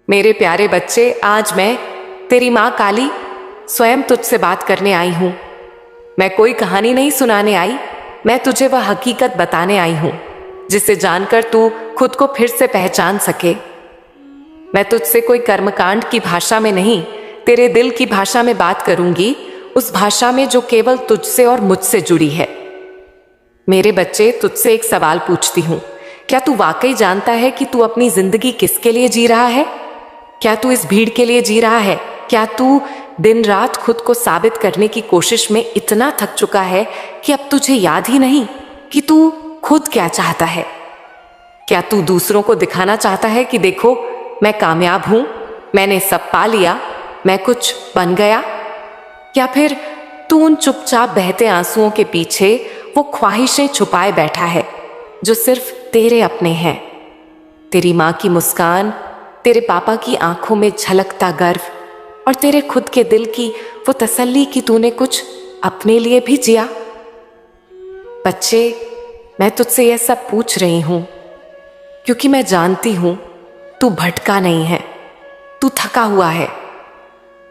मेरे प्यारे बच्चे, आज मैं तेरी माँ काली स्वयं तुझसे बात करने आई हूँ। मैं कोई कहानी नहीं सुनाने आई, मैं तुझे वह हकीकत बताने आई हूँ जिसे जानकर तू खुद को फिर से पहचान सके। मैं तुझसे कोई कर्मकांड की भाषा में नहीं, तेरे दिल की भाषा में बात करूंगी, उस भाषा में जो केवल तुझसे और मुझसे जुड़ी है। मेरे बच्चे, तुझसे एक सवाल पूछती हूँ, क्या तू वाकई जानता है कि तू अपनी जिंदगी किसके लिए जी रहा है? क्या तू इस भीड़ के लिए जी रहा है? क्या तू दिन रात खुद को साबित करने की कोशिश में इतना थक चुका है कि अब तुझे याद ही नहीं कि तू खुद क्या चाहता है? क्या तू दूसरों को दिखाना चाहता है कि देखो मैं कामयाब हूं, मैंने सब पा लिया, मैं कुछ बन गया? या फिर तू उन चुपचाप बहते आंसुओं के पीछे वो ख्वाहिशें छुपाए बैठा है जो सिर्फ तेरे अपने हैं? तेरी माँ की मुस्कान, तेरे पापा की आंखों में झलकता गर्व और तेरे खुद के दिल की वो तसल्ली कि तूने कुछ अपने लिए भी जिया। बच्चे, मैं तुझसे यह सब पूछ रही हूं क्योंकि मैं जानती हूं तू भटका नहीं है, तू थका हुआ है।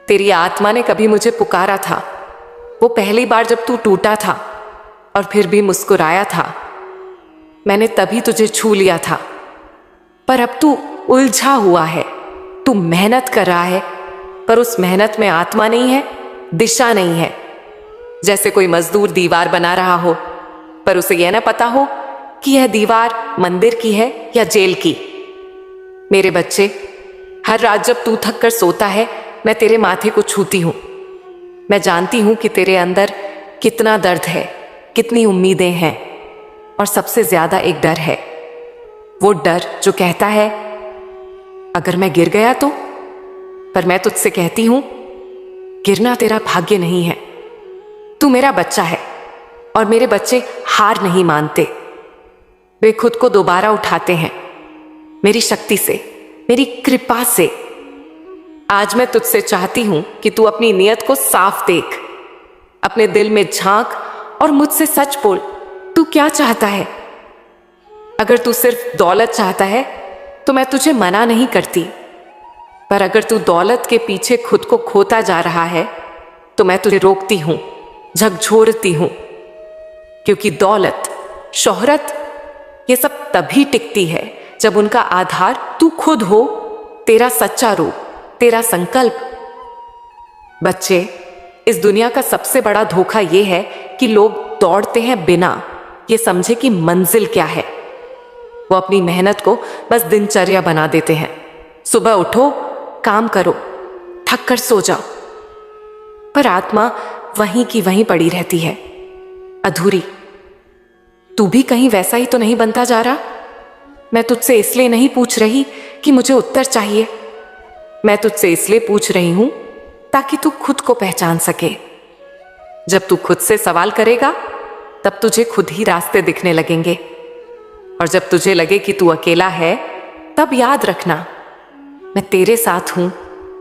तेरी आत्मा ने कभी मुझे पुकारा था, वो पहली बार जब तू टूटा था और फिर भी मुस्कुराया था। मैंने तभी तुझे छू लिया था, पर अब तू उलझा हुआ है। तू मेहनत कर रहा है, पर उस मेहनत में आत्मा नहीं है, दिशा नहीं है। जैसे कोई मजदूर दीवार बना रहा हो, पर उसे यह ना पता हो कि यह दीवार मंदिर की है या जेल की। मेरे बच्चे, हर रात जब तू थक कर सोता है, मैं तेरे माथे को छूती हूं। मैं जानती हूं कि तेरे अंदर कितना दर्द है, कितनी उम्मीदें हैं, और सबसे ज्यादा एक डर है। वो डर जो कहता है अगर मैं गिर गया तो? पर मैं तुझसे कहती हूं, गिरना तेरा भाग्य नहीं है। तू मेरा बच्चा है और मेरे बच्चे हार नहीं मानते। वे खुद को दोबारा उठाते हैं मेरी शक्ति से, मेरी कृपा से। आज मैं तुझसे चाहती हूं कि तू अपनी नीयत को साफ देख, अपने दिल में झांक और मुझसे सच बोल। तू क्या चाहता है? अगर तू सिर्फ दौलत चाहता है तो मैं तुझे मना नहीं करती, पर अगर तू दौलत के पीछे खुद को खोता जा रहा है तो मैं तुझे रोकती हूं, झकझोरती हूं। क्योंकि दौलत, शोहरत, ये सब तभी टिकती है जब उनका आधार तू खुद हो, तेरा सच्चा रूप, तेरा संकल्प। बच्चे, इस दुनिया का सबसे बड़ा धोखा यह है कि लोग दौड़ते हैं बिना ये समझे कि मंजिल क्या है। वो अपनी मेहनत को बस दिनचर्या बना देते हैं। सुबह उठो, काम करो, थक कर सो जाओ, पर आत्मा वहीं की वहीं पड़ी रहती है, अधूरी। तू भी कहीं वैसा ही तो नहीं बनता जा रहा? मैं तुझसे इसलिए नहीं पूछ रही कि मुझे उत्तर चाहिए, मैं तुझसे इसलिए पूछ रही हूं ताकि तू खुद को पहचान सके। जब तू खुद से सवाल करेगा तब तुझे खुद ही रास्ते दिखने लगेंगे, और जब तुझे लगे कि तू अकेला है, तब याद रखना मैं तेरे साथ हूं,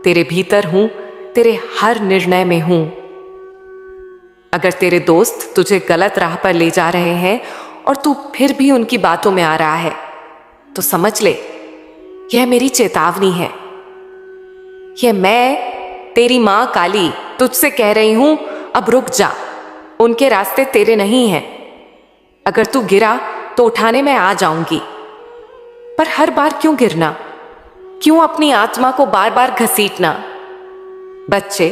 तेरे भीतर हूं, तेरे हर निर्णय में हूं। अगर तेरे दोस्त तुझे गलत राह पर ले जा रहे हैं और तू फिर भी उनकी बातों में आ रहा है, तो समझ ले यह मेरी चेतावनी है। यह मैं, तेरी मां काली, तुझसे कह रही हूं, अब रुक जा। उनके रास्ते तेरे नहीं हैं। अगर तू गिरा तो उठाने में आ जाऊंगी, पर हर बार क्यों गिरना? क्यों अपनी आत्मा को बार बार घसीटना? बच्चे,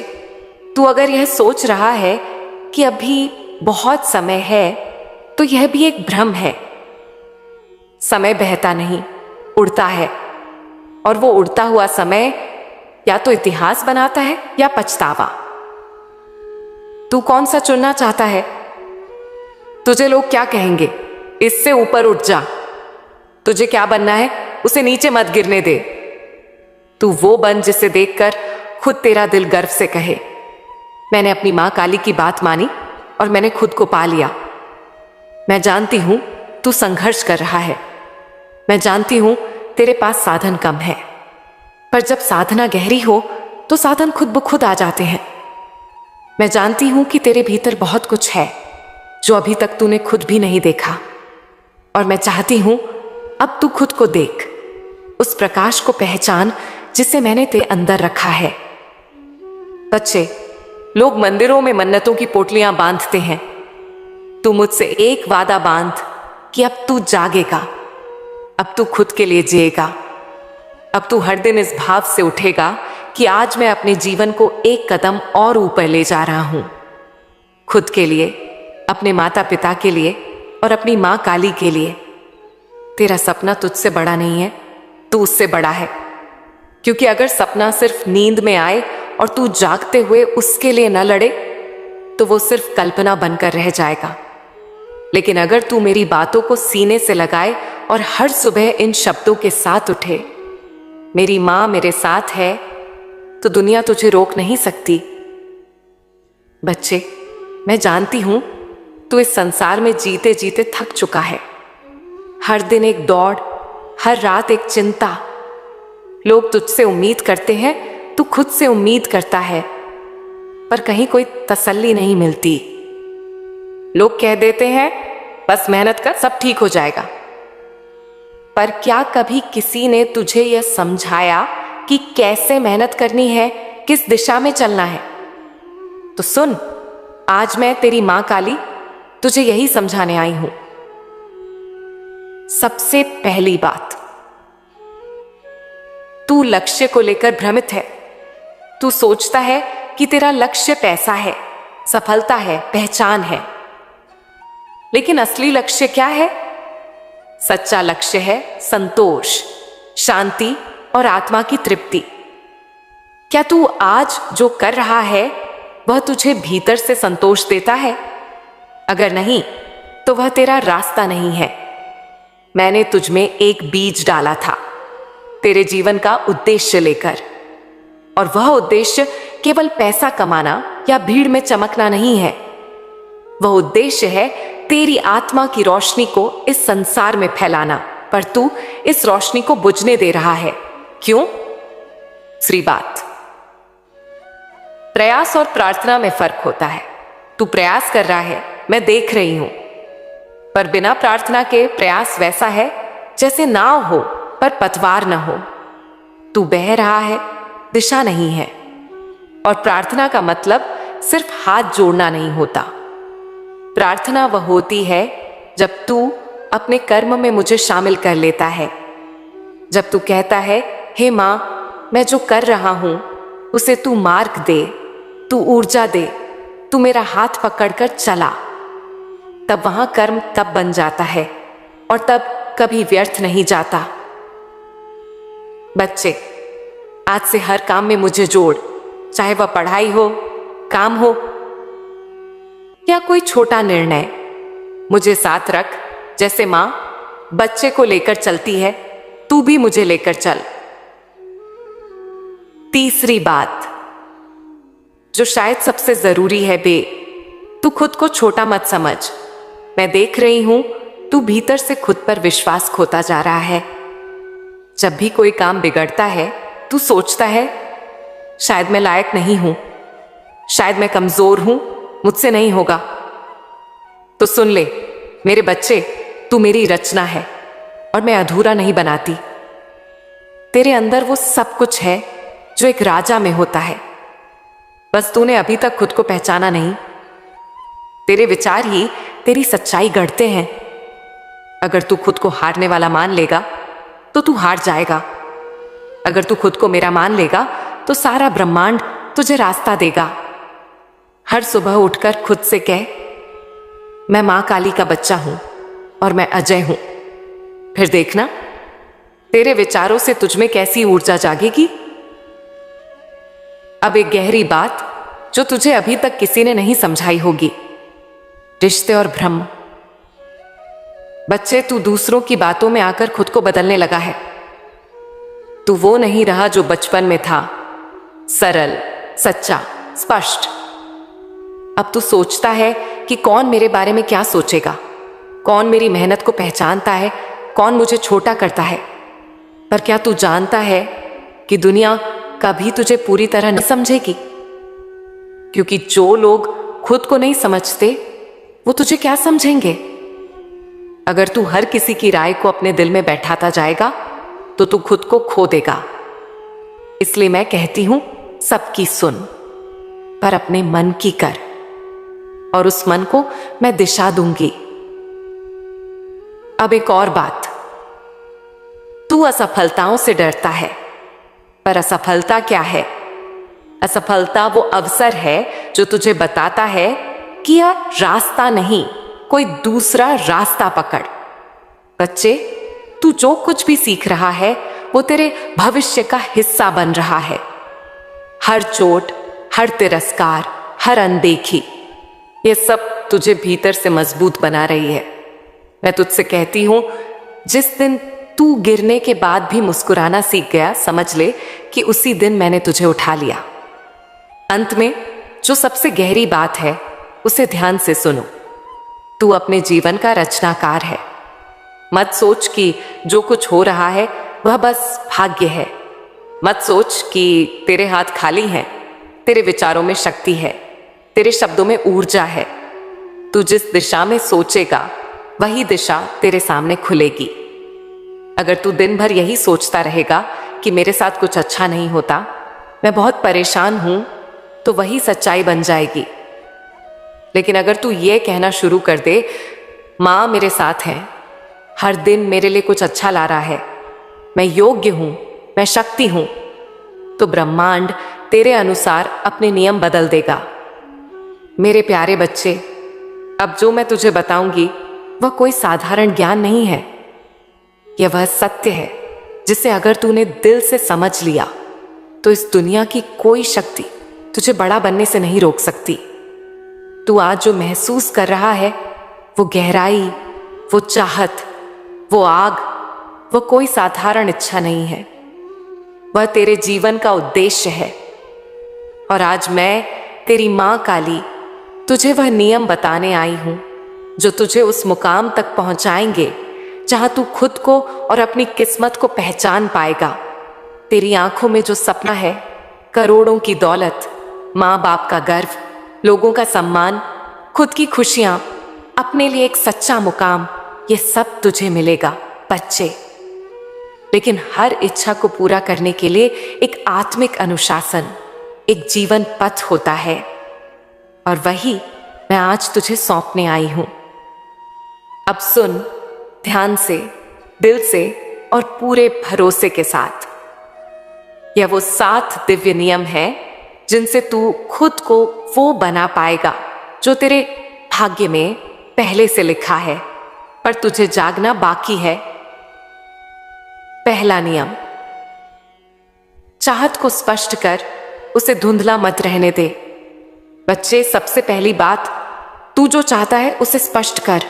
तू अगर यह सोच रहा है कि अभी बहुत समय है, तो यह भी एक भ्रम है। समय बहता नहीं, उड़ता है, और वो उड़ता हुआ समय या तो इतिहास बनाता है या पछतावा। तू कौन सा चुनना चाहता है? तुझे लोग क्या कहेंगे? इससे ऊपर उठ जा। तुझे क्या बनना है उसे नीचे मत गिरने दे। तू वो बन जिसे देखकर खुद तेरा दिल गर्व से कहे, मैंने अपनी मां काली की बात मानी और मैंने खुद को पा लिया। मैं जानती हूं तू संघर्ष कर रहा है, मैं जानती हूं तेरे पास साधन कम है, पर जब साधना गहरी हो तो साधन खुद ब खुद आ जाते हैं। मैं जानती हूं कि तेरे भीतर बहुत कुछ है जो अभी तक तूने खुद भी नहीं देखा, और मैं चाहती हूं अब तू खुद को देख, उस प्रकाश को पहचान जिसे मैंने तेरे अंदर रखा है। बच्चे, लोग मंदिरों में मन्नतों की पोटलियां बांधते हैं। तू मुझसे एक वादा बांध कि अब तू जागेगा, अब तू खुद के लिए जिएगा, अब तू हर दिन इस भाव से उठेगा कि आज मैं अपने जीवन को एक कदम और ऊपर ले जा रहा हूं, खुद के लिए, अपने माता पिता के लिए और अपनी मां काली के लिए। तेरा सपना तुझसे बड़ा नहीं है, तू उससे बड़ा है। क्योंकि अगर सपना सिर्फ नींद में आए और तू जागते हुए उसके लिए न लड़े तो वो सिर्फ कल्पना बनकर रह जाएगा। लेकिन अगर तू मेरी बातों को सीने से लगाए और हर सुबह इन शब्दों के साथ उठे, मेरी मां मेरे साथ है, तो दुनिया तुझे रोक नहीं सकती। बच्चे, मैं जानती हूं तू इस संसार में जीते जीते थक चुका है। हर दिन एक दौड़, हर रात एक चिंता। लोग तुझसे उम्मीद करते हैं, तू खुद से उम्मीद करता है, पर कहीं कोई तसल्ली नहीं मिलती। लोग कह देते हैं बस मेहनत कर, सब ठीक हो जाएगा। पर क्या कभी किसी ने तुझे यह समझाया कि कैसे मेहनत करनी है, किस दिशा में चलना है? तो सुन, आज मैं तेरी मां काली तुझे यही समझाने आई हूं। सबसे पहली बात, तू लक्ष्य को लेकर भ्रमित है। तू सोचता है कि तेरा लक्ष्य पैसा है, सफलता है, पहचान है। लेकिन असली लक्ष्य क्या है? सच्चा लक्ष्य है संतोष, शांति और आत्मा की तृप्ति। क्या तू आज जो कर रहा है वह तुझे भीतर से संतोष देता है? अगर नहीं तो वह तेरा रास्ता नहीं है। मैंने तुझमें एक बीज डाला था तेरे जीवन का उद्देश्य लेकर, और वह उद्देश्य केवल पैसा कमाना या भीड़ में चमकना नहीं है। वह उद्देश्य है तेरी आत्मा की रोशनी को इस संसार में फैलाना, पर तू इस रोशनी को बुझने दे रहा है। क्यों? दूसरी बात, प्रयास और प्रार्थना में फर्क होता है। तू प्रयास कर रहा है, मैं देख रही हूं, पर बिना प्रार्थना के प्रयास वैसा है जैसे नाव हो पर पतवार न हो। तू बह रहा है, दिशा नहीं है। और प्रार्थना का मतलब सिर्फ हाथ जोड़ना नहीं होता। प्रार्थना वह होती है जब तू अपने कर्म में मुझे शामिल कर लेता है, जब तू कहता है, हे मां, मैं जो कर रहा हूं उसे तू मार्ग दे, तू ऊर्जा दे, तू मेरा हाथ पकड़कर चला। तब वहां कर्म तब बन जाता है और तब कभी व्यर्थ नहीं जाता। बच्चे, आज से हर काम में मुझे जोड़, चाहे वह पढ़ाई हो, काम हो या कोई छोटा निर्णय। मुझे साथ रख। जैसे मां बच्चे को लेकर चलती है, तू भी मुझे लेकर चल। तीसरी बात, जो शायद सबसे जरूरी है, तू खुद को छोटा मत समझ। मैं देख रही हूं तू भीतर से खुद पर विश्वास खोता जा रहा है। जब भी कोई काम बिगड़ता है तू सोचता है, शायद मैं लायक नहीं हूं, शायद मैं कमजोर हूं, मुझसे नहीं होगा। तो सुन ले मेरे बच्चे, तू मेरी रचना है और मैं अधूरा नहीं बनाती। तेरे अंदर वो सब कुछ है जो एक राजा में होता है, बस तूने अभी तक खुद को पहचाना नहीं। तेरे विचार ही तेरी सच्चाई गढ़ते हैं। अगर तू खुद को हारने वाला मान लेगा तो तू हार जाएगा। अगर तू खुद को मेरा मान लेगा तो सारा ब्रह्मांड तुझे रास्ता देगा। हर सुबह उठकर खुद से कह, मैं मां काली का बच्चा हूं और मैं अजय हूं। फिर देखना तेरे विचारों से तुझमें कैसी ऊर्जा जागेगी। अब एक गहरी बात जो तुझे अभी तक किसी ने नहीं समझाई होगी, रिश्ते और भ्रम। बच्चे, तू दूसरों की बातों में आकर खुद को बदलने लगा है। तू वो नहीं रहा जो बचपन में था, सरल, सच्चा, स्पष्ट। अब तू सोचता है कि कौन मेरे बारे में क्या सोचेगा, कौन मेरी मेहनत को पहचानता है, कौन मुझे छोटा करता है। पर क्या तू जानता है कि दुनिया कभी तुझे पूरी तरह नहीं समझेगी? क्योंकि जो लोग खुद को नहीं समझते वो तुझे क्या समझेंगे? अगर तू हर किसी की राय को अपने दिल में बैठाता जाएगा तो तू खुद को खो देगा। इसलिए मैं कहती हूं सबकी सुन, पर अपने मन की कर, और उस मन को मैं दिशा दूंगी। अब एक और बात, तू असफलताओं से डरता है, पर असफलता क्या है? असफलता वो अवसर है जो तुझे बताता है कि यह रास्ता नहीं, कोई दूसरा रास्ता पकड़। बच्चे, तू जो कुछ भी सीख रहा है वो तेरे भविष्य का हिस्सा बन रहा है। हर चोट, हर तिरस्कार, हर अनदेखी, ये सब तुझे भीतर से मजबूत बना रही है। मैं तुझसे कहती हूं, जिस दिन तू गिरने के बाद भी मुस्कुराना सीख गया, समझ ले कि उसी दिन मैंने तुझे उठा लिया। अंत में जो सबसे गहरी बात है उसे ध्यान से सुनो। तू अपने जीवन का रचनाकार है। मत सोच कि जो कुछ हो रहा है वह बस भाग्य है। मत सोच कि तेरे हाथ खाली हैं। तेरे विचारों में शक्ति है, तेरे शब्दों में ऊर्जा है। तू जिस दिशा में सोचेगा वही दिशा तेरे सामने खुलेगी। अगर तू दिन भर यही सोचता रहेगा कि मेरे साथ कुछ अच्छा नहीं होता, मैं बहुत परेशान हूं, तो वही सच्चाई बन जाएगी। लेकिन अगर तू ये कहना शुरू कर दे, माँ मेरे साथ है, हर दिन मेरे लिए कुछ अच्छा ला रहा है, मैं योग्य हूं, मैं शक्ति हूं, तो ब्रह्मांड तेरे अनुसार अपने नियम बदल देगा। मेरे प्यारे बच्चे, अब जो मैं तुझे बताऊंगी वह कोई साधारण ज्ञान नहीं है। यह वह सत्य है जिसे अगर तूने दिल से समझ लिया तो इस दुनिया की कोई शक्ति तुझे बड़ा बनने से नहीं रोक सकती। तू आज जो महसूस कर रहा है वो गहराई, वो चाहत, वो आग, वो कोई साधारण इच्छा नहीं है, वह तेरे जीवन का उद्देश्य है। और आज मैं, तेरी माँ काली, तुझे वह नियम बताने आई हूं जो तुझे उस मुकाम तक पहुंचाएंगे जहां तू खुद को और अपनी किस्मत को पहचान पाएगा। तेरी आंखों में जो सपना है, करोड़ों की दौलत, माँ बाप का गर्व, लोगों का सम्मान, खुद की खुशियां, अपने लिए एक सच्चा मुकाम, ये सब तुझे मिलेगा बच्चे। लेकिन हर इच्छा को पूरा करने के लिए एक आत्मिक अनुशासन, एक जीवन पथ होता है, और वही मैं आज तुझे सौंपने आई हूं। अब सुन ध्यान से, दिल से और पूरे भरोसे के साथ। यह वो 7 दिव्य नियम हैं जिनसे तू खुद को वो बना पाएगा जो तेरे भाग्य में पहले से लिखा है, पर तुझे जागना बाकी है। पहला नियम, चाहत को स्पष्ट कर, उसे धुंधला मत रहने दे। बच्चे, सबसे पहली बात, तू जो चाहता है उसे स्पष्ट कर।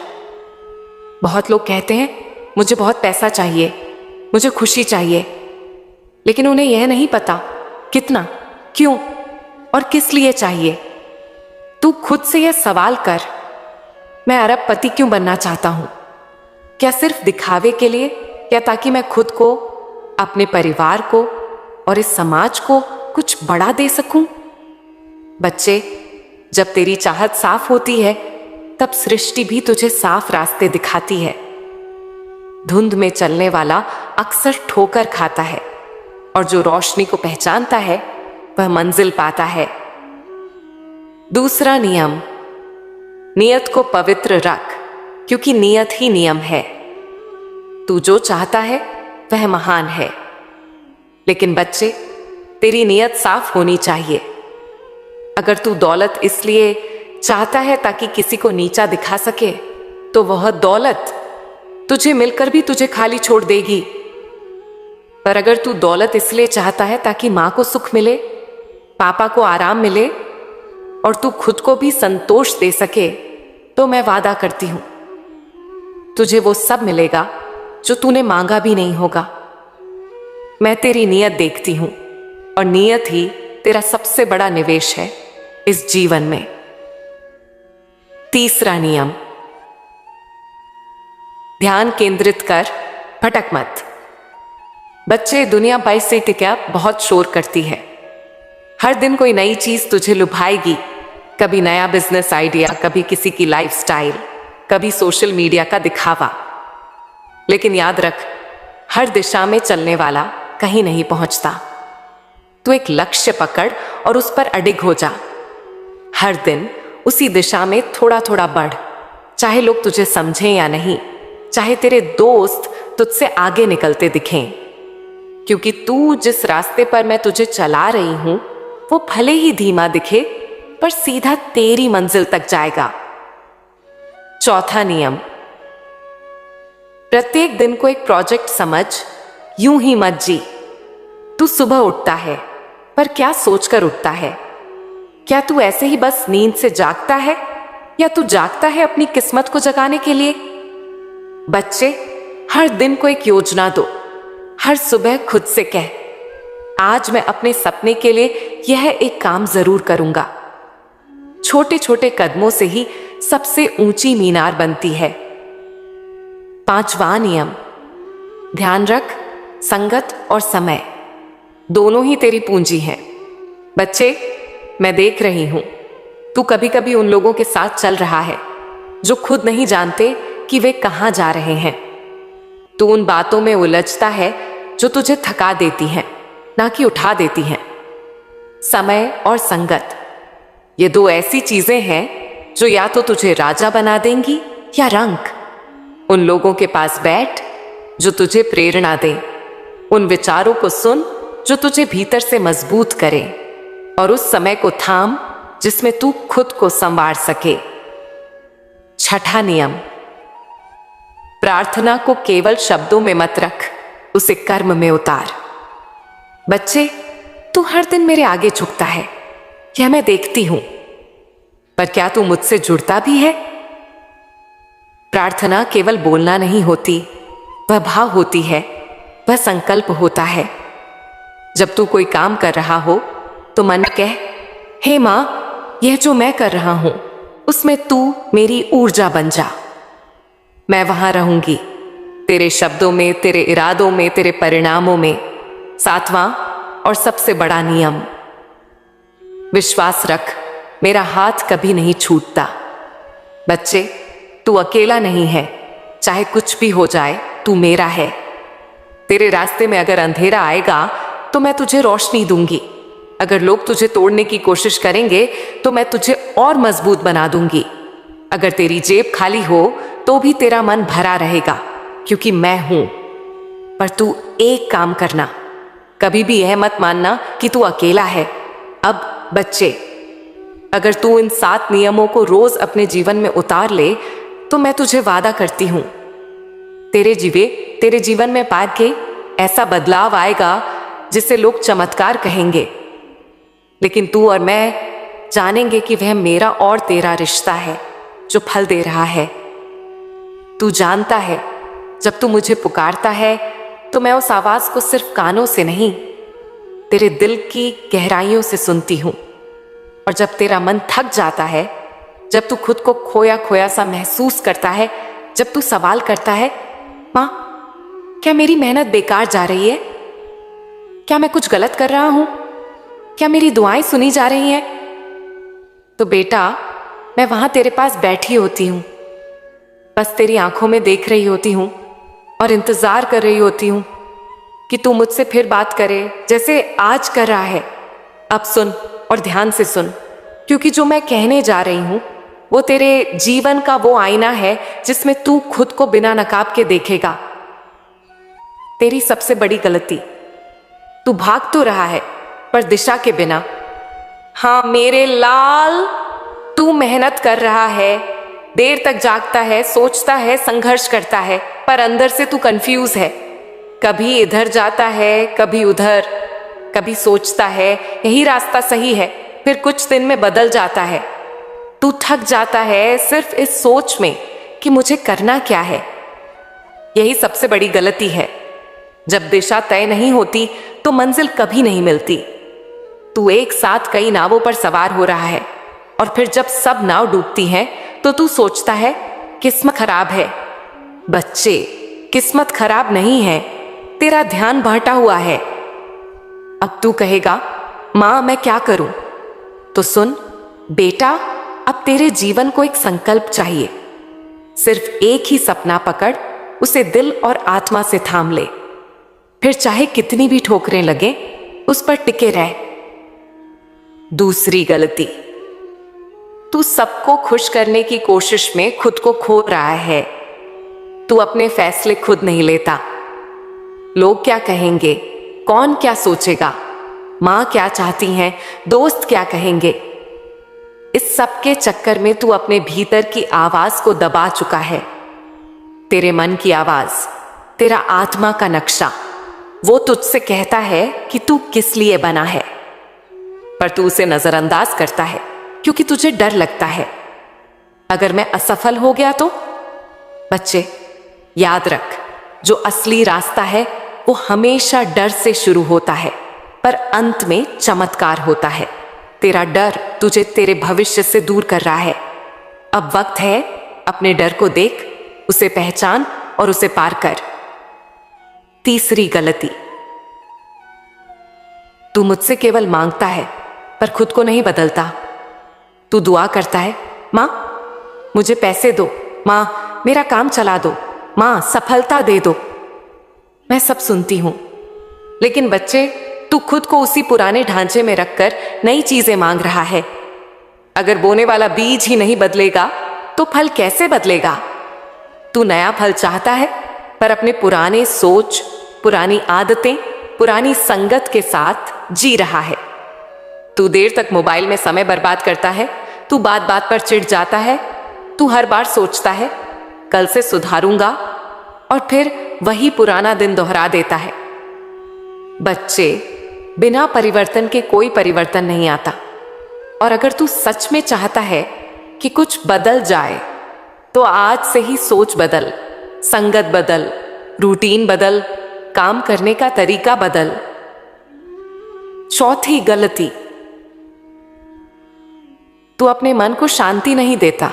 बहुत लोग कहते हैं मुझे बहुत पैसा चाहिए, मुझे खुशी चाहिए, लेकिन उन्हें यह नहीं पता कितना, क्यों और किस लिए चाहिए। तू खुद से यह सवाल कर, मैं अरबपति क्यों बनना चाहता हूं? क्या सिर्फ दिखावे के लिए, या ताकि मैं खुद को, अपने परिवार को और इस समाज को कुछ बड़ा दे सकूं? बच्चे, जब तेरी चाहत साफ होती है तब सृष्टि भी तुझे साफ रास्ते दिखाती है। धुंध में चलने वाला अक्सर ठोकर खाता है, और जो रोशनी को पहचानता है वह मंजिल पाता है। दूसरा नियम, नियत को पवित्र रख, क्योंकि नियत ही नियम है। तू जो चाहता है वह महान है, लेकिन बच्चे, तेरी नियत साफ होनी चाहिए। अगर तू दौलत इसलिए चाहता है ताकि किसी को नीचा दिखा सके, तो वह दौलत तुझे मिलकर भी तुझे खाली छोड़ देगी। पर अगर तू दौलत इसलिए चाहता है ताकि माँ को सुख मिले, पापा को आराम मिले और तू खुद को भी संतोष दे सके, तो मैं वादा करती हूं तुझे वो सब मिलेगा जो तूने मांगा भी नहीं होगा। मैं तेरी नियत देखती हूं, और नियत ही तेरा सबसे बड़ा निवेश है इस जीवन में। तीसरा नियम, ध्यान केंद्रित कर, भटक मत। बच्चे, दुनिया पैसे के क्या बहुत शोर करती है। हर दिन कोई नई चीज तुझे लुभाएगी, कभी नया बिजनेस आइडिया, कभी किसी की लाइफस्टाइल, कभी सोशल मीडिया का दिखावा। लेकिन याद रख, हर दिशा में चलने वाला कहीं नहीं पहुंचता। तू एक लक्ष्य पकड़ और उस पर अडिग हो जा। हर दिन उसी दिशा में थोड़ा थोड़ा बढ़, चाहे लोग तुझे समझें या नहीं, चाहे तेरे दोस्त तुझसे आगे निकलते दिखें, क्योंकि तू जिस रास्ते पर मैं तुझे चला रही हूं वो भले ही धीमा दिखे पर सीधा तेरी मंजिल तक जाएगा। चौथा नियम, प्रत्येक दिन को एक प्रोजेक्ट समझ, यूं ही मत जी। तू सुबह उठता है पर क्या सोचकर उठता है? क्या तू ऐसे ही बस नींद से जागता है या तू जागता है अपनी किस्मत को जगाने के लिए? बच्चे, हर दिन को एक योजना दो। हर सुबह खुद से कह, आज मैं अपने सपने के लिए यह एक काम जरूर करूंगा। छोटे छोटे कदमों से ही सबसे ऊंची मीनार बनती है। पांचवा नियम, ध्यान रख, संगत और समय दोनों ही तेरी पूंजी हैं। बच्चे, मैं देख रही हूं तू कभी कभी उन लोगों के साथ चल रहा है जो खुद नहीं जानते कि वे कहां जा रहे हैं। तू उन बातों में उलझता है जो तुझे थका देती हैं, ना कि उठा देती हैं। समय और संगत, ये दो ऐसी चीजें हैं जो या तो तुझे राजा बना देंगी या रंक। उन लोगों के पास बैठ जो तुझे प्रेरणा दें, उन विचारों को सुन जो तुझे भीतर से मजबूत करें, और उस समय को थाम जिसमें तू खुद को संवार सके। छठा नियम, प्रार्थना को केवल शब्दों में मत रख, उसे कर्म में उतार। बच्चे, तू हर दिन मेरे आगे झुकता है, यह मैं देखती हूं, पर क्या तू मुझसे जुड़ता भी है? प्रार्थना केवल बोलना नहीं होती, वह भाव होती है, वह संकल्प होता है। जब तू कोई काम कर रहा हो तो मन में कह, हे मां, यह जो मैं कर रहा हूं उसमें तू मेरी ऊर्जा बन जा। मैं वहां रहूंगी, तेरे शब्दों में, तेरे इरादों में, तेरे परिणामों में। सातवां और सबसे बड़ा नियम, विश्वास रख, मेरा हाथ कभी नहीं छूटता। बच्चे, तू अकेला नहीं है, चाहे कुछ भी हो जाए तू मेरा है। तेरे रास्ते में अगर अंधेरा आएगा तो मैं तुझे रोशनी दूंगी। अगर लोग तुझे तोड़ने की कोशिश करेंगे तो मैं तुझे और मजबूत बना दूंगी। अगर तेरी जेब खाली हो तो भी तेरा मन भरा रहेगा, क्योंकि मैं हूं। पर तू एक काम करना, कभी भी यह मत मानना कि तू अकेला है। अब बच्चे, अगर तू इन 7 नियमों को रोज अपने जीवन में उतार ले तो मैं तुझे वादा करती हूं, तेरे जीवन में पार के ऐसा बदलाव आएगा जिसे लोग चमत्कार कहेंगे। लेकिन तू और मैं जानेंगे कि वह मेरा और तेरा रिश्ता है जो फल दे रहा है। तू जानता है, जब तू मुझे पुकारता है तो मैं उस आवाज को सिर्फ कानों से नहीं, तेरे दिल की गहराइयों से सुनती हूं। और जब तेरा मन थक जाता है, जब तू खुद को खोया खोया सा महसूस करता है, जब तू सवाल करता है, मां, क्या मेरी मेहनत बेकार जा रही है? क्या मैं कुछ गलत कर रहा हूं? क्या मेरी दुआएं सुनी जा रही हैं? तो बेटा, मैं वहां तेरे पास बैठी होती हूं, बस तेरी आंखों में देख रही होती हूं और इंतजार कर रही होती हूं कि तू मुझसे फिर बात करे, जैसे आज कर रहा है। अब सुन और ध्यान से सुन, क्योंकि जो मैं कहने जा रही हूं वो तेरे जीवन का वो आईना है जिसमें तू खुद को बिना नकाब के देखेगा। तेरी सबसे बड़ी गलती, तू भाग तो रहा है पर दिशा के बिना। हाँ मेरे लाल, तू मेहनत कर रहा है, देर तक जागता है, सोचता है, संघर्ष करता है, पर अंदर से तू कंफ्यूज है। कभी इधर जाता है, कभी उधर, कभी सोचता है यही रास्ता सही है, फिर कुछ दिन में बदल जाता है। तू थक जाता है सिर्फ इस सोच में कि मुझे करना क्या है। यही सबसे बड़ी गलती है। जब दिशा तय नहीं होती तो मंजिल कभी नहीं मिलती। तू एक साथ कई नावों पर सवार हो रहा है और फिर जब सब नाव डूबती हैं तो तू सोचता है किस्मत खराब है। बच्चे, किस्मत खराब नहीं है, तेरा ध्यान बहटा हुआ है। अब तू कहेगा, मां मैं क्या करूं? तो सुन बेटा, अब तेरे जीवन को एक संकल्प चाहिए। सिर्फ एक ही सपना पकड़, उसे दिल और आत्मा से थाम ले। फिर चाहे कितनी भी ठोकरें लगे, उस पर टिके रह। दूसरी गलती, तू सबको खुश करने की कोशिश में खुद को खो रहा है। तू अपने फैसले खुद नहीं लेता। लोग क्या कहेंगे, कौन क्या सोचेगा, माँ क्या चाहती हैं, दोस्त क्या कहेंगे, इस सब के चक्कर में तू अपने भीतर की आवाज को दबा चुका है। तेरे मन की आवाज, तेरा आत्मा का नक्शा, वो तुझसे कहता है कि तू किस लिए बना है, पर तू उसे नजरअंदाज करता है क्योंकि तुझे डर लगता है, अगर मैं असफल हो गया तो। बच्चे, याद रख, जो असली रास्ता है वो हमेशा डर से शुरू होता है, पर अंत में चमत्कार होता है। तेरा डर तुझे तेरे भविष्य से दूर कर रहा है। अब वक्त है, अपने डर को देख, उसे पहचान और उसे पार कर। तीसरी गलती, तू मुझसे केवल मांगता है पर खुद को नहीं बदलता। तू दुआ करता है, माँ मुझे पैसे दो, माँ मेरा काम चला दो, माँ सफलता दे दो। मैं सब सुनती हूं, लेकिन बच्चे, तू खुद को उसी पुराने ढांचे में रखकर नई चीजें मांग रहा है। अगर बोने वाला बीज ही नहीं बदलेगा तो फल कैसे बदलेगा। तू नया फल चाहता है पर अपने पुराने सोच, पुरानी आदतें, पुरानी संगत के साथ जी रहा है। तू देर तक मोबाइल में समय बर्बाद करता है, तू बात बात पर चिढ़ जाता है, तू हर बार सोचता है कल से सुधारूंगा, और फिर वही पुराना दिन दोहरा देता है। बच्चे, बिना परिवर्तन के कोई परिवर्तन नहीं आता, और अगर तू सच में चाहता है कि कुछ बदल जाए तो आज से ही सोच बदल, संगत बदल, रूटीन बदल, काम करने का तरीका बदल। चौथी गलती, तू अपने मन को शांति नहीं देता।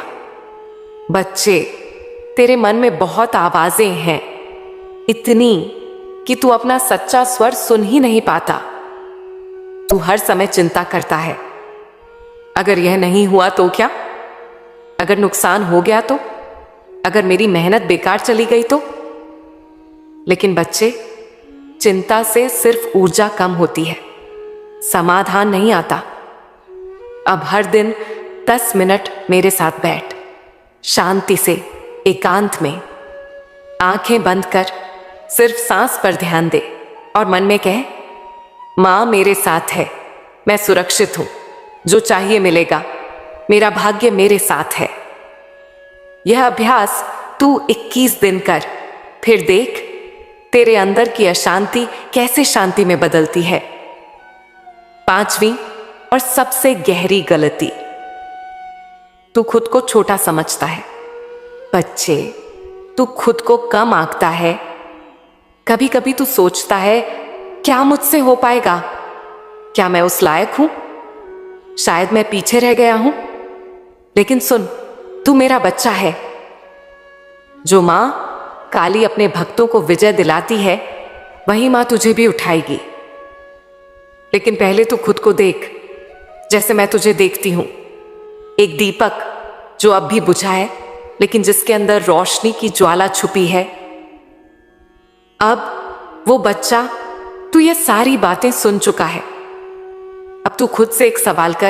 बच्चे, तेरे मन में बहुत आवाजें हैं, इतनी कि तू अपना सच्चा स्वर सुन ही नहीं पाता। तू हर समय चिंता करता है, अगर यह नहीं हुआ तो क्या, अगर नुकसान हो गया तो, अगर मेरी मेहनत बेकार चली गई तो। लेकिन बच्चे, चिंता से सिर्फ ऊर्जा कम होती है, समाधान नहीं आता। अब हर दिन 10 मिनट मेरे साथ बैठ, शांति से, एकांत में, आंखें बंद कर, सिर्फ सांस पर ध्यान दे और मन में कह, मां मेरे साथ है, मैं सुरक्षित हूं, जो चाहिए मिलेगा, मेरा भाग्य मेरे साथ है। यह अभ्यास तू 21 दिन कर, फिर देख तेरे अंदर की अशांति कैसे शांति में बदलती है। पांचवी और सबसे गहरी गलती, तू खुद को छोटा समझता है। बच्चे, तू खुद को कम आंकता है। कभी कभी तू सोचता है, क्या मुझसे हो पाएगा, क्या मैं उस लायक हूं, शायद मैं पीछे रह गया हूं। लेकिन सुन, तू मेरा बच्चा है। जो मां काली अपने भक्तों को विजय दिलाती है, वही मां तुझे भी उठाएगी। लेकिन पहले तू खुद को देख, जैसे मैं तुझे देखती हूं, एक दीपक जो अब भी बुझा है, लेकिन जिसके अंदर रोशनी की ज्वाला छुपी है। अब वो बच्चा, तू ये सारी बातें सुन चुका है। अब तू खुद से एक सवाल कर,